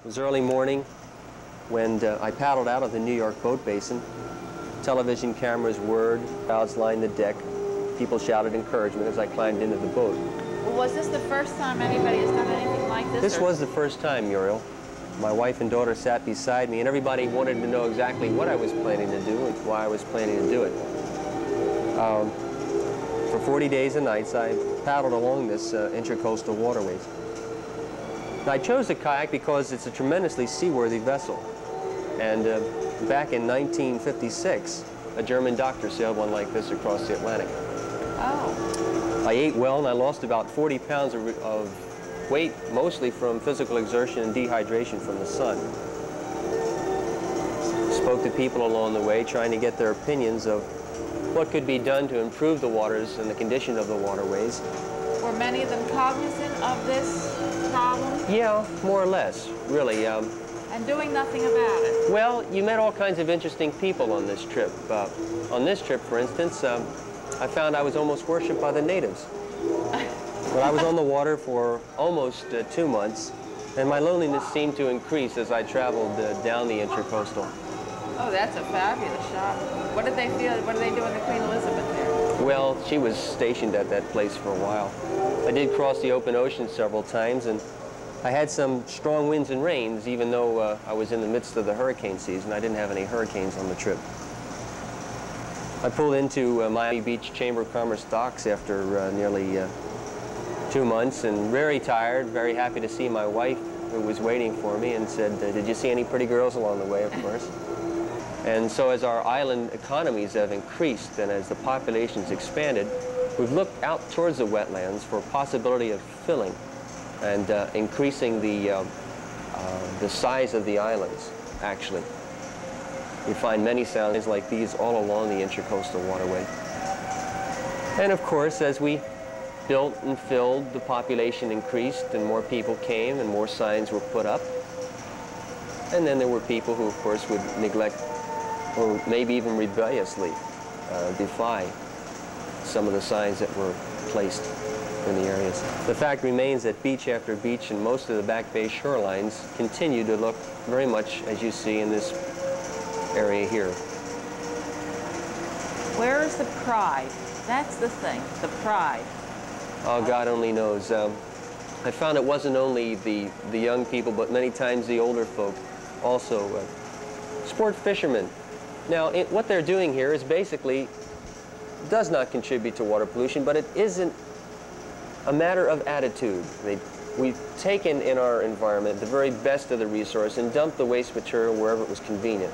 It was early morning when I paddled out of the New York boat basin. Television cameras whirred, crowds lined the deck. People shouted encouragement as I climbed into the boat. Well, was this the first time anybody has done anything like this? This was the first time, Muriel. My wife and daughter sat beside me, and everybody wanted to know exactly what I was planning to do and why I was planning to do it. For 40 days and nights, I paddled along this intracoastal waterways. Now, I chose the kayak because it's a tremendously seaworthy vessel. And back in 1956, a German doctor sailed one like this across the Atlantic. Oh. I ate well, and I lost about 40 pounds of weight, mostly from physical exertion and dehydration from the sun. Spoke to people along the way, trying to get their opinions of what could be done to improve the waters and the condition of the waterways. Were many of them cognizant of this problem? Yeah, more or less, really. And doing nothing about it? Well, you met all kinds of interesting people on this trip. On this trip, for instance, I found I was almost worshipped by the natives. But I was on the water for almost 2 months, and my loneliness seemed to increase as I traveled down the intracoastal. Oh, that's a fabulous shot. What did they feel? What did they do in the Queen Elizabeth there? Well, she was stationed at that place for a while. I did cross the open ocean several times, and I had some strong winds and rains, even though I was in the midst of the hurricane season. I didn't have any hurricanes on the trip. I pulled into Miami Beach Chamber of Commerce docks after nearly 2 months, and very tired, very happy to see my wife, who was waiting for me, and said, did you see any pretty girls along the way, of course? And so as our island economies have increased and as the population's expanded, we've looked out towards the wetlands for a possibility of filling and increasing the size of the islands, actually. You find many sounds like these all along the intracoastal waterway. And of course, as we built and filled, the population increased and more people came and more signs were put up. And then there were people who, of course, would neglect or maybe even rebelliously defy some of the signs that were placed in the areas. The fact remains that beach after beach and most of the Back Bay shorelines continue to look very much as you see in this area here. Where is the pride? That's the thing, the pride. Oh, God only knows. I found it wasn't only the young people, but many times the older folk also. Sport fishermen. Now, what they're doing here is basically does not contribute to water pollution, but it isn't a matter of attitude. We've taken in our environment the very best of the resource and dumped the waste material wherever it was convenient.